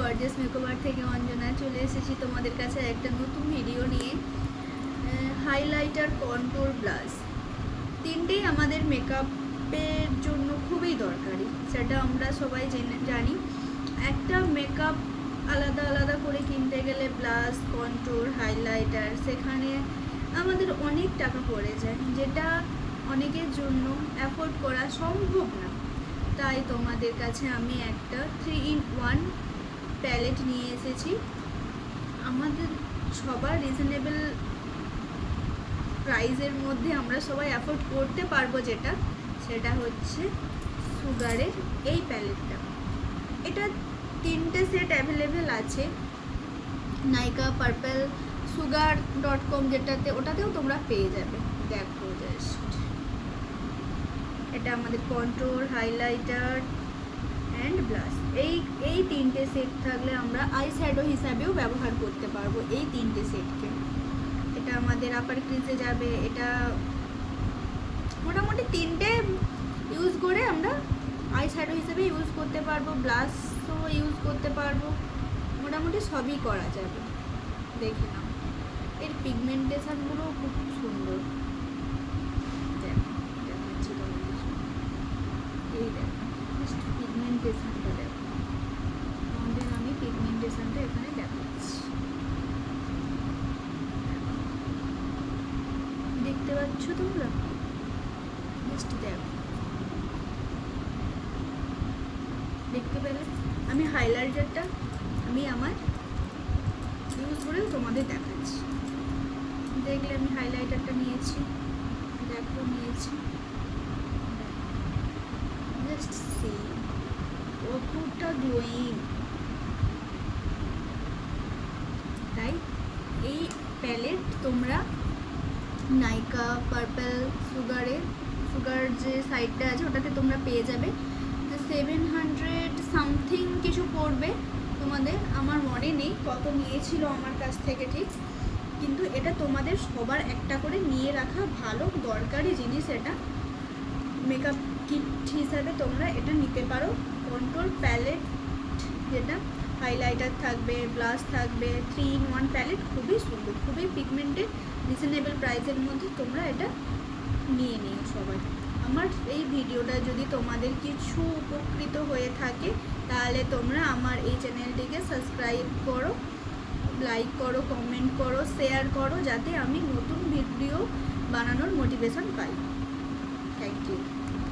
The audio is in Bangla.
গর্জিয়াস মেকওভার থেকে অঞ্জনা চলে এসেছি তোমাদের কাছে একটা নতুন ভিডিও নিয়ে। হাইলাইটার, কন্ট্যুর, ব্লাশ তিনটেই আমাদের মেকআপের জন্য খুবই দরকারি, সেটা আমরা সবাই জানি। একটা মেকআপ আলাদা আলাদা করে কিনতে গেলে ব্লাশ, কন্ট্যুর, হাইলাইটার সেখানে আমাদের অনেক টাকা পড়ে যায়, যেটা অনেকের জন্য অ্যাফোর্ড করা সম্ভব না। তাই তোমাদের কাছে আমি একটা 3-in-1 প্যালেট নিয়ে এসেছি। আমাদের সবার রিজনেবল প্রাইসের মধ্যে আমরা সবাই অ্যাফোর্ড করতে পারবো, সেটা হচ্ছে সুগারের এই প্যালেটটা। এটা 3টে সেট অ্যাভেলেবেল আছে নাইকা, পার্পল, sugar.com ওটাতেও তোমরা পেয়ে যাবে। দেখো জাস্ট, এটা আমাদের কন্ট্যুর, হাইলাইটার অ্যান্ড ব্লাশ। এই 3টে সেট থাকলে আমরা আই শ্যাডো হিসাবেও ব্যবহার করতে পারবো এই 3টে সেটকে। এটা আমাদের আপার ক্রিজে যাবে। এটা মোটামুটি 3টে ইউজ করে আমরা আই শ্যাডো হিসেবে ইউজ করতে পারবো, ব্লাশও ইউজ করতে পারবো, মোটামুটি সবই করা যাবে। দেখে নাও, এর পিগমেন্টেশনগুলো খুব সুন্দর। দেখাচ্ছি তোমাদের, এই দেখো জাস্ট পিগমেন্টেশনটা দেখো। আমাদের আমি পিগমেন্টেশনটা এখানে দেখাচ্ছি, দেখতে পাচ্ছ তোমরা? জাস্ট দেখো, দেখতে পেলে? আমি হাইলাইটারটা আমি আমার ইউজ করেও তোমাদের দেখাচ্ছি। দেখলে আমি হাইলাইটারটা নিয়েছি, দেখো নিয়েছি, জাস্ট সি কতটা গ্লোয়িং। তাই এই প্যালেট তোমরা নাইকা, পার্পল, সুগার যে সাইডটা আছে ওটাতে তোমরা পেয়ে যাবে। 700 সামথিং কিছু পড়বে তোমাদের, আমার মনে নেই কত নিয়েছিল আমার কাছ থেকে ঠিক, কিন্তু এটা তোমাদের সবার একটা করে নিয়ে রাখা ভালো, দরকারি জিনিস। এটা মেকআপ কিট হিসাবে তোমরা এটা নিতে পারো। কন্ট্যুর প্যালেট, যেটা হাইলাইটার থাকবে, ব্লাশ থাকবে, 3-in-1 প্যালেট, খুবই সুন্দর, খুবই পিগমেন্টেড, রিজনেবল প্রাইসের মধ্যে তোমরা এটা নিয়ে নিও সবাই। আমার এই ভিডিওটা যদি তোমাদের কিছু উপকৃত হয়ে থাকে তাহলে তোমরা আমার এই চ্যানেলটিকে সাবস্ক্রাইব করো, লাইক করো, কমেন্ট করো, শেয়ার করো, যাতে আমি নতুন ভিডিও বানানোর মোটিভেশন পাই। Thank you.